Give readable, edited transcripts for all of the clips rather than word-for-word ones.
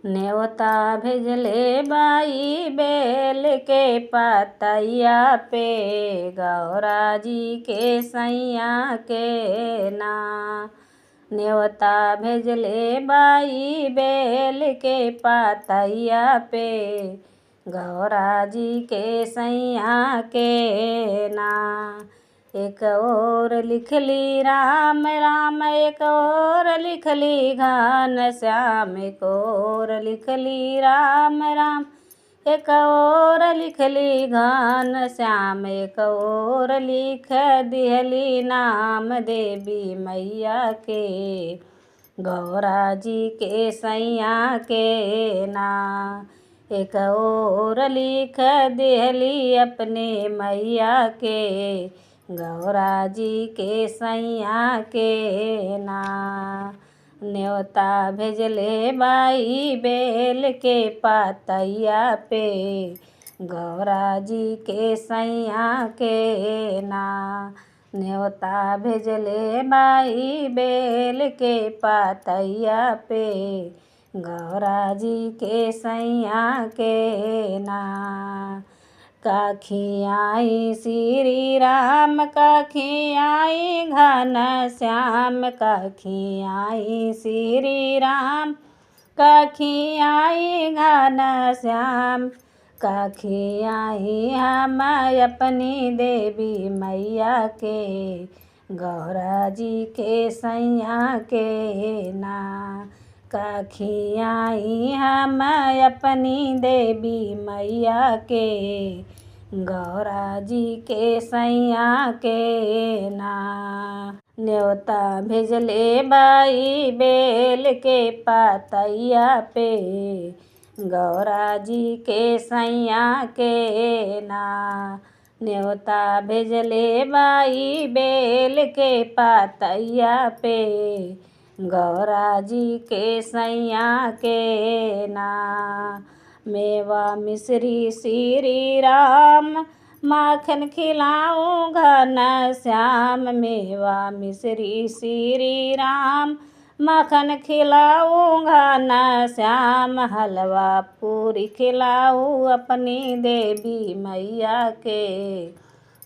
न्योता भेजले बाई बेल के पतैया पे, गौरा जी के सैया के ना। न्योता भेजले बाई बेल के पतैया पे, गौरा जी के सैया के ना। एक और लिखली राम राम, एक और लिखली घन श्याम, एक और लिखली राम राम, एक और लिखली घन श्याम, एक और लिख दिहली नाम देवी मैया के, गौरा जी के सैया के ना। एक और लिख दिहली अपने मैया के, गौरा जी के सैया के ना। न्योता भेजले बाई बेल के पतैया पे, गौरा जी के सैया के ना। न्योता भेजले बाई बेल के पतैया पे, गौरा जी के सैया के ना। कखियाई श्री राम, कखियाई घन श्याम, कखियाई श्री राम, कखियाई घन श्याम, कखियाई हम अपनी देवी मैया के, गौरा जी के सैया के ना। कखियाई हम अपनी देवी मैया के, गौरा जी के सैया के ना। न्योता भेजले बाई बेल के पतैया पे, गौरा जी के सैया के ना। न्योता भेजले बाई बेल के पतैया पे, गौरा जी के सैया के ना। मेवा मिश्री श्री राम, माखन खिलाऊं घन श्याम, मेवा मिश्री श्री राम, माखन खिलाऊं घन श्याम, हलवा पूरी खिलाऊं अपनी देवी मैया के,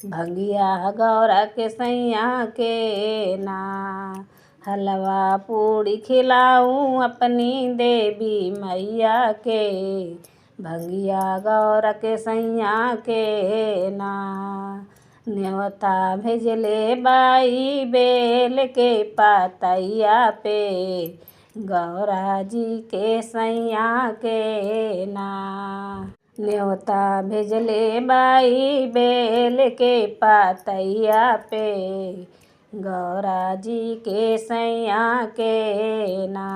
भंगिया गौरा के सैया के ना। हलवा पूड़ी खिलाऊं अपनी देवी मैया के, भंगिया गौरा के सैया के ना। न्योता भेजले बाई बेल के पतैया पे, गौरा जी के सैया के ना। न्योता भेजले बाई बेल के पतैया पे, गौरा जी के सैया के ना।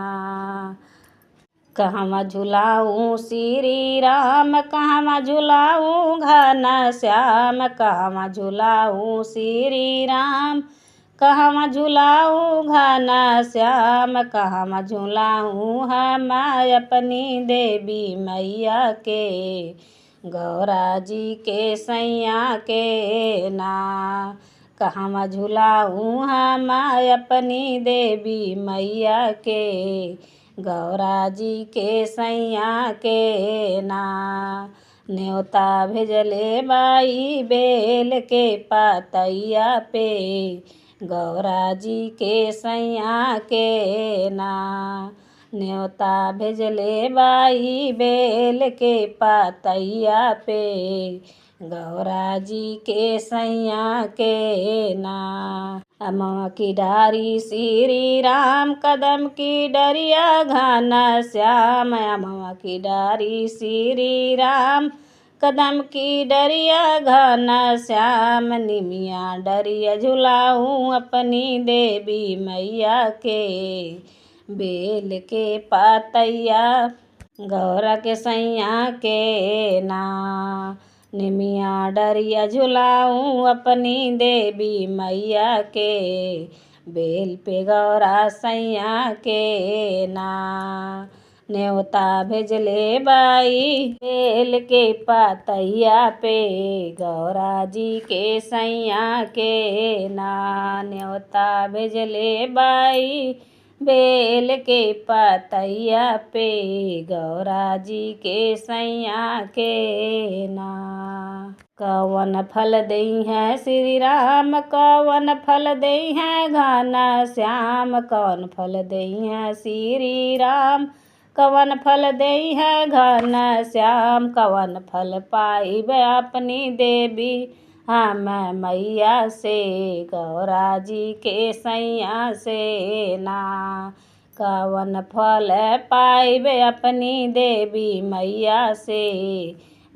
कहवा झुलाऊं श्री राम, कहवा झुलाऊं घन श्याम, कहवा झुलाऊं श्री राम, कहवा झुलाऊं घन श्याम, कहवा झुलाऊं हम अपनी देवी मैया के, गौरा जी के सैया के ना। कहवा झुलाऊं हम अपनी देवी मैया के, गौरा जी के सैया के ना। न्योता भेजले बाई बेल के पतैया पे, गौरा जी के सैया के ना। न्योता भेजले बाई बेल के पतैया पे, गौरा जी के सैया के ना। अमवा की डारी श्री राम, कदम की डरिया घन श्याम, अमवा की डारी श्री राम, कदम की डरिया घन श्याम, निमिया डरिया झुलाऊं अपनी देवी मैया के, बेल के पतैया गौरा के सैया के ना। निमिया डरिया झुलाऊं अपनी देवी मैया के, बेल पे गौरा सैया के ना। न्योता भेजले बाई बेल के पतैया पे, गौरा जी के सैया के ना। न्योता भेजले बाई बेल के पतैया पे गौरा जी के सैया के ना। कवन फल दई है श्री राम, कवन फल दई है घना श्याम, कवन फल दई है श्री राम, कवन फल दई है घन श्याम, कवन फल पाइब अपनी देवी हम मैया से गौरा जी के सैया से ना। कवन फल पाइब अपनी देवी मैया से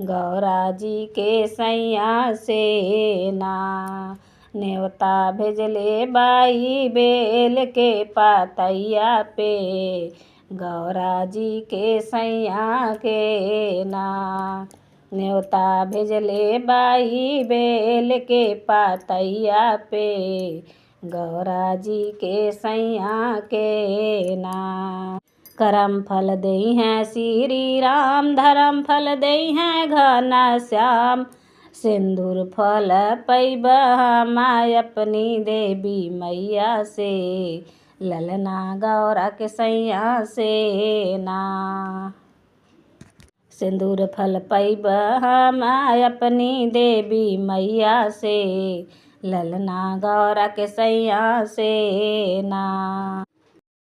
गौरा जी के सैया से ना। नेवता भेजले बाई बेल के पतैया पे गौरा जी के सैया के ना। न्योता भेजले बाई बेल के पतैया पे गौरा जी के सैया के ना। करम फल दई हैं श्री राम, धर्म फल दई हैं घना श्याम, सिंदूर फल पैब हम अपनी देवी मैया से ललना गौरा के सैया से ना। सिंदूर फल पैब हम अपनी देवी मैया से ललना गौरा के सैया से ना।